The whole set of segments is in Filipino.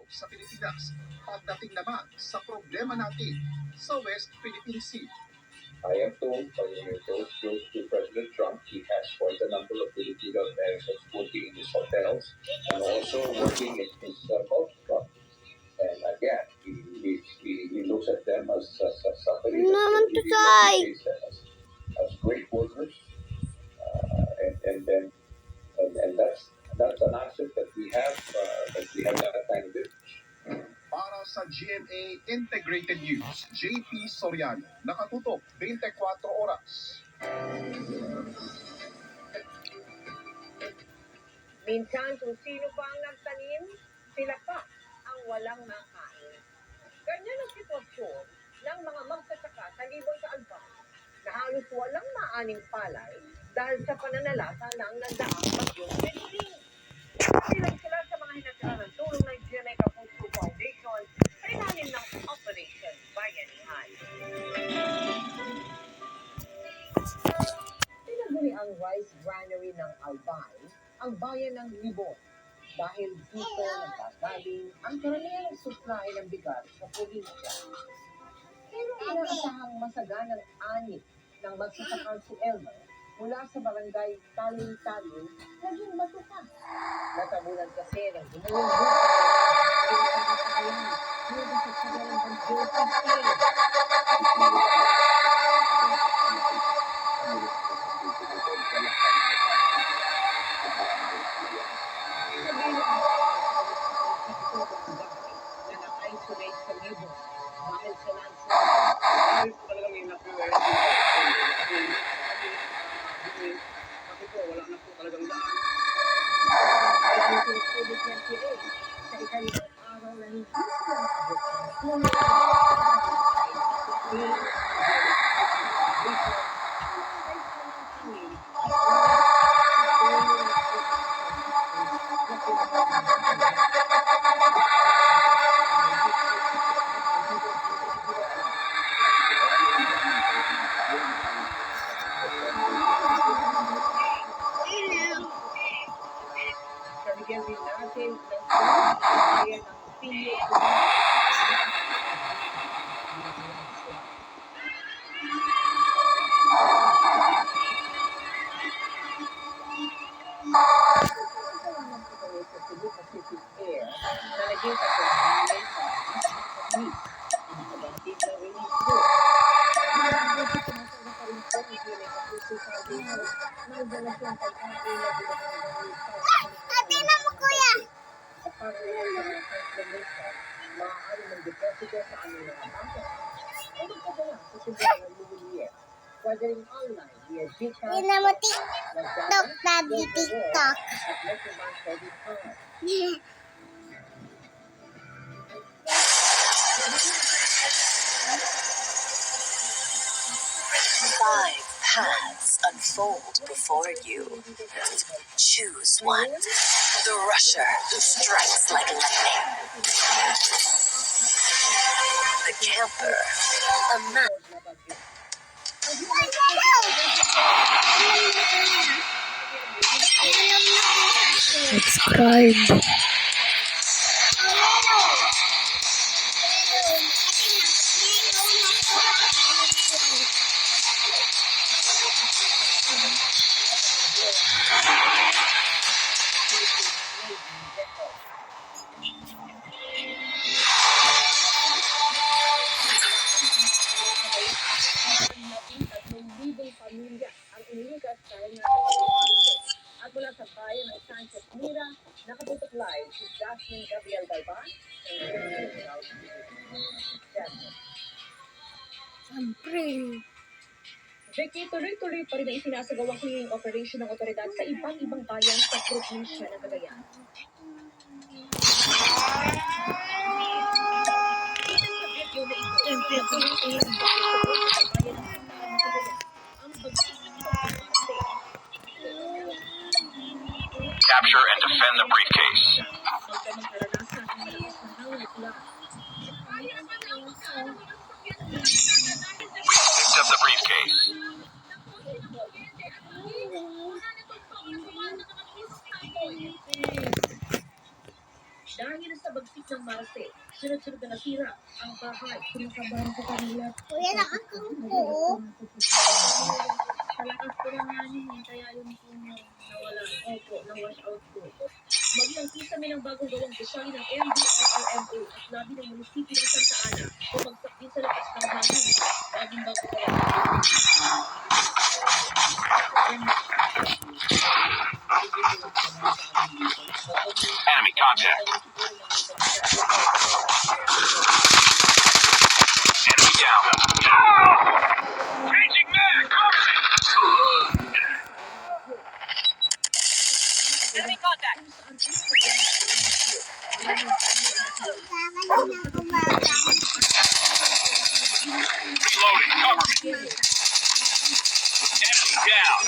sa Pilipinas pagdating naman sa problema natin sa West Philippine Sea. I am told by those close to President Trump, he has quite a number of Filipino Americans working in his hotels and also working in his golf club. And again, he looks at them as somebody that really appreciates them as great workers. And that's an asset that we have that kind of business. Para sa GMA Integrated News, JP Soriano, nakatutok 24 oras. Minsan kung sino pa ang nagtanim, sila pa ang walang makain. Ganyan ang sitwasyon ng mga magsasaka sa Libon sa Albay na halos walang maaning palay dahil sa pananalasa ng nagdaang bagyong Medellin. Kabilang sila sa mga hinatira ng tulong ng GMA Kapuso Foundation sa ilalim ng Operation Bayanihan. Pinaguli ang rice granary ng Albay ang bayan ng Libon dahil dito nagtagaling ang karamihan ng supply ng bigas sa probinsya. Pero inaasahang masaganang anit ng magsasaka si Elmer mula sa barangay Taling-Taling naging batuka. Natabunan kasi ng gumulong buka nung sa ng Bagyo na na-isolate sa Libon dahil sa landslide. Talagang may nakuha. Kasi po, wala na po talagang daan. Kaya nito ng COVID-28 sa ikalimang araw na hindi sila nakabot ng Sabigyan din natin ng kaya ng opinion sa Cebu Pacific Air na naging kapagbigay sa Pacific sa bantig ng release group. Nagigit naman sa nakarin po ni Gine Kapuso Foundation na ibalasyon pag-akin na binakang at para lang sa mga transformation, maaari ng deposito sa aming mga bangko. O magpadala sa simbahan ng Lumiere. Pwede rin online via GCash, TikTok tadi TikTok. at Metrobank Credit Card. Five paths unfold before you. Choose one. The rusher who strikes like lightning. The camper. A man. Subscribe. Pamilya ang iniligtas dahil nga sa pag-ibig. At mula sa bayan ng Sanchez Mira, nakatutok live si Jasmine Gabriel Galban and Siyempre. Jackie, tuloy-tuloy pa rin ang isinasagawang cleaning operation ng otoridad sa iba't ibang bayan sa probinsya ng Cagayan. Sa video na ito, Capture and defend the briefcase. Picked up the briefcase. Dahil sa bagsik ng Marce. Sunod-sunod na nasira ang bahay. Kinakabahan ko kanila. Kuya, nakakang po. Sa lakas po ng hangin, kaya yun po nawala. Opo, na-wash out po. Maging ang kisame ng bagong gawang gusali ng MDRRMO at labi ng munisipyo ng Santa Ana. Bumagsak din sa lakas ng hangin. Laging bago kaya. Enemy contact. Enemy down. Changing mag. Enemy contact. Kailangan na kumaga. Reloading. Cover me. Enemy down.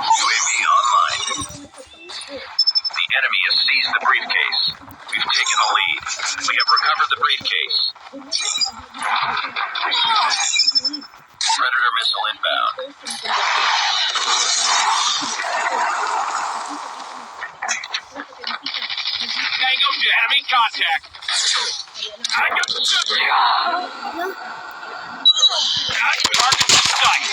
UAV online. The enemy has seized the briefcase. We've taken the lead. We have recovered the briefcase. Predator missile inbound. Tango to enemy contact. Tango to target in sight.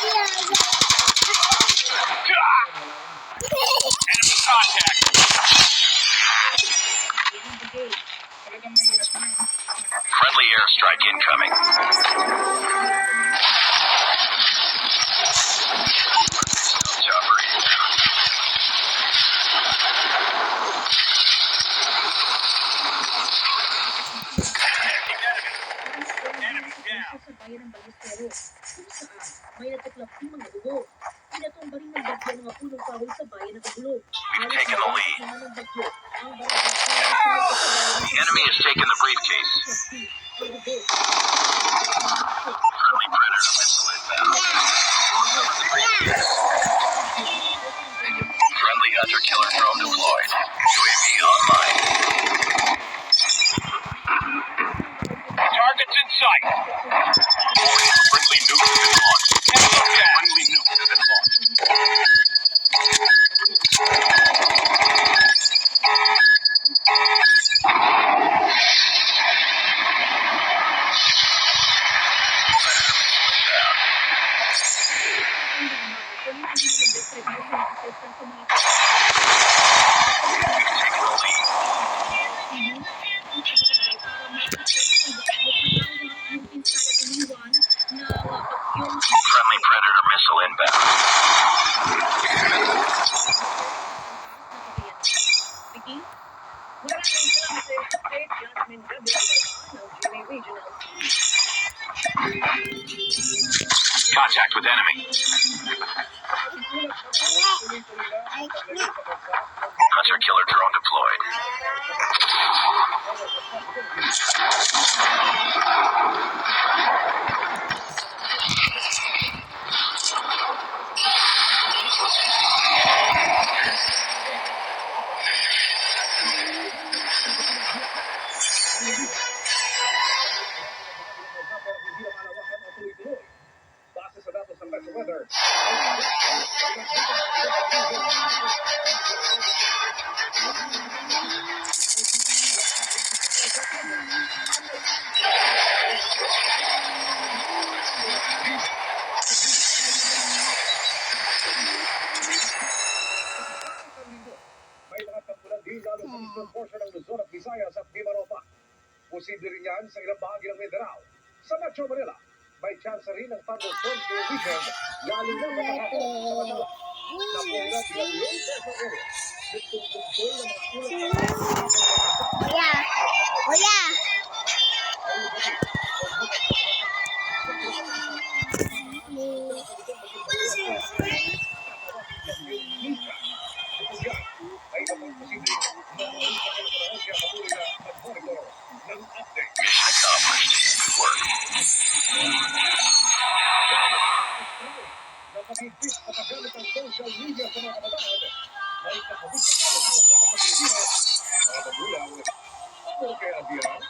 Enemy contact. Friendly airstrike incoming. Chopper inbound. Enemy down. Sa bayan ng Ballesteros, kung saan may natiklap din mga dugo. Pinatumba rin ng bagyo ang mga punong kahoy sa bayan ng Agulog. We've taken the lead. Naman ng bagyo, ang barangay The enemy has taken the briefcase. Friendly Predator missile inbound. Friendly hunter killer drone deployed. UAV online. Targets in sight. Friendly nuke has been launched. Friendly nuke has been launched. Taking the lead. Friendly Predator missile inbound. Contact with enemy. Hunter killer drone deployed. Base sa datos ng Metro Weather, may mga tampulan din lalo sa eastern portion ng Luzon at Visayas at Mimaropa. Posible rin yan sa ilang bahagi ng Mindanao. Sa Metro Manila, may chance rin ng thunderstorms ngayong weekend, lalo na mga hapon sa Manila. Napungat ng low pressure area. Gustong control ng mga ulat Kuya. Kuya. ay kapag posible kaya patuloy na mag-monitor ng update. Mission accomplished. Good work. Napag-ibig sa paggamit ng social media sa mga kabataan, may kasabot na tayo sa mga kapatid, mga magulang. Ano kaya diyan?